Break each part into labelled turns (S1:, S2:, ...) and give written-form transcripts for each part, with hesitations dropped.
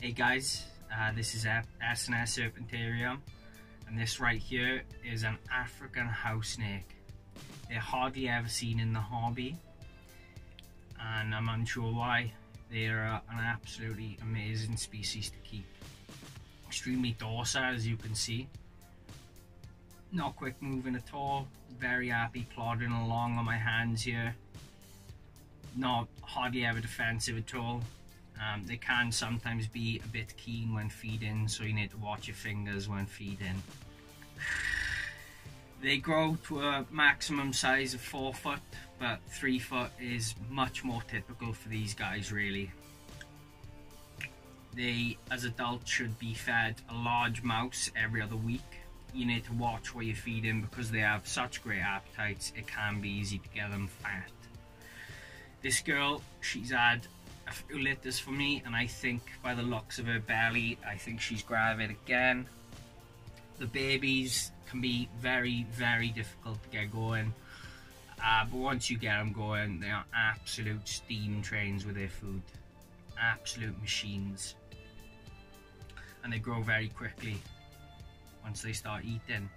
S1: Hey guys, this is S&S Serpentarium, and this right here is an African house snake. They're hardly ever seen in the hobby, and I'm unsure why. They're an absolutely amazing species to keep. Extremely docile, as you can see. Not quick moving at all. Very happy plodding along on my hands here. Not hardly ever defensive at all. They can sometimes be a bit keen when feeding, so you need to watch your fingers when feeding. They grow to a maximum size of 4 foot, but 3 foot is much more typical for these guys really. They, as adults, should be fed a large mouse every other week. You need to watch what you're feeding because they have such great appetites, it can be easy to get them fat. This girl, she's had a few litters for me, and I think by the looks of her belly, I think she's gravid again. The babies can be very, very difficult to get going, but once you get them going, they are absolute steam trains with their food. Absolute machines. And they grow very quickly once they start eating.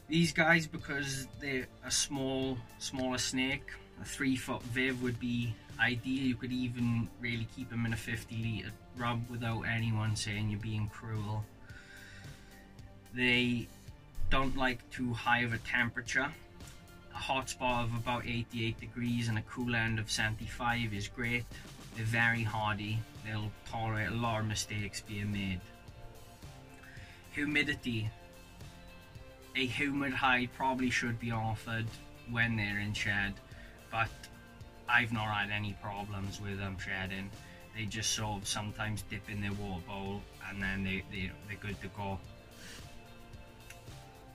S1: These guys, because they're a smaller snake, a 3 foot viv would be ideal. You could even really keep them in a 50-litre rub without anyone saying you're being cruel. They don't like too high of a temperature. A hot spot of about 88 degrees and a cool end of 75 is great. They're very hardy. They'll tolerate a lot of mistakes being made. Humidity. A humid hide probably should be offered when they're in shed, but I've not had any problems with them shedding. They just sort of sometimes dip in their water bowl and then they're good to go.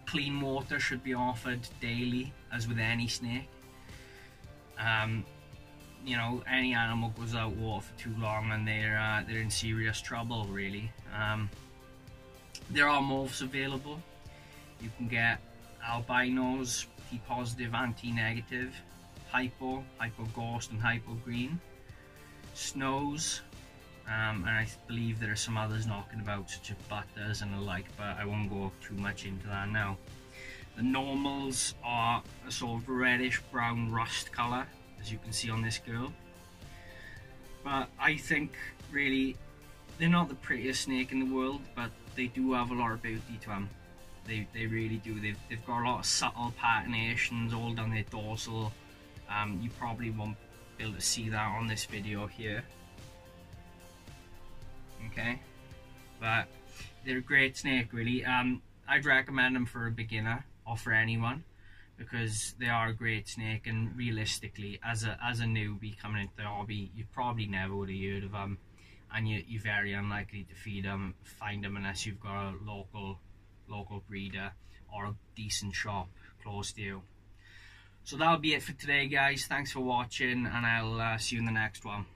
S1: Clean water should be offered daily, as with any snake. You know, any animal goes out water for too long and they're in serious trouble really. There are morphs available. You can get albinos, T positive, anti negative, hypo, hypo ghost and hypo green, snows, and I believe there are some others knocking about such as butters and the like, but I won't go too much into that now. The normals are a sort of reddish brown rust colour, as you can see on this girl, but I think really they're not the prettiest snake in the world, but they do have a lot of beauty to them. They really do. They've got a lot of subtle patinations all down their dorsal. You probably won't be able to see that on this video here. Okay, but they're a great snake really. I'd recommend them for a beginner or for anyone, because they are a great snake, and realistically, as a newbie coming into the hobby, you probably never would have heard of them, and you're very unlikely to find them unless you've got a local breeder or a decent shop close to you. So that'll be it for today guys. Thanks for watching, and I'll see you in the next one.